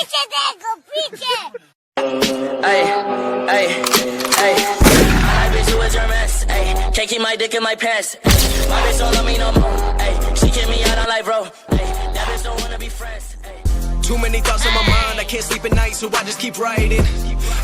Piche tengo, piche. Ay, ay, ay. My bitch, who is your mess? Ay, can't keep my dick in my pants. Ay, my bitch don't love me no more. Ay, she kick me out on life, bro. Ay, that bitch don't wanna be friends. Ay. Too many thoughts on my mind, I can't sleep at night, so I just keep writing.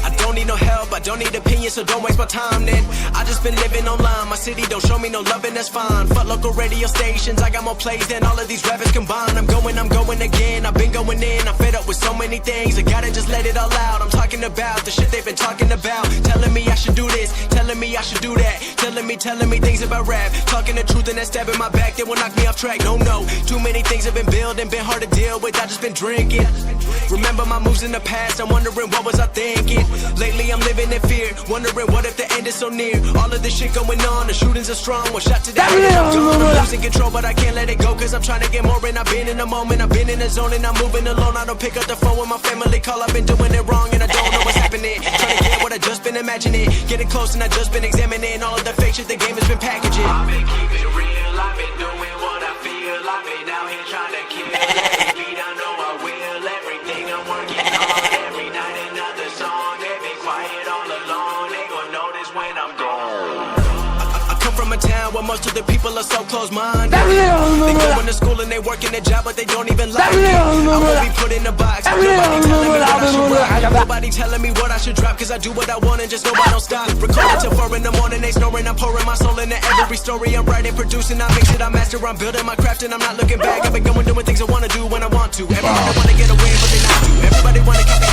I don't need no help, I don't need opinions, so don't waste my time then. I just been living online, my city don't show me no loving, that's fine. Fuck local radio stations, I got more plays than all of these rappers combined. I'm going again, I've been going in, I'm fed up with so many things. I gotta just let it all out, I'm talking about the shit they've been talking about. Telling me I should do this, telling me I should do that. Telling me things about rap. Talking the truth and that stab in my back, they will knock me off track, no. Too many things have been building, been hard to deal with, I just been drinking. Remember my moves in the past, I'm wondering what was I thinking. Lately I'm living in fear, wondering what if the end is so near. All of this shit going on, the shootings are strong. One shot to the head, I'm gone. I'm losing control, but I can't let it go, cause I'm trying to get more. And I've been in the moment, I've been in the zone, and I'm moving alone. I don't pick up the phone when my family call, I've been doing it wrong, and I don't know what's happening. Trying to get what I just been imagining, getting close and I just been examining all of the fake shit the game has been packaging. I've been keeping it real, I've been doing what I feel. I've been out here trying to kill every beat, I know I will. Everything I'm working on, every night another song. They be quiet all alone, they gon' notice when I'm gone. I come from a town where most of the people are so close-minded. They go into school and they work in a job, but they don't even like it. I won't be put in a box, nobody telling me what I should rock. Nobody telling me what I should drop, cause I do what I want and just know I don't stop. Recording till 4 in the morning, they snoring, I'm pouring my soul into every story. I'm writing, producing, I mix it, I master, I'm building my craft and I'm not looking back. I've been going doing things I wanna do when I want to. Everybody wanna get away, but they not do. Everybody wanna keep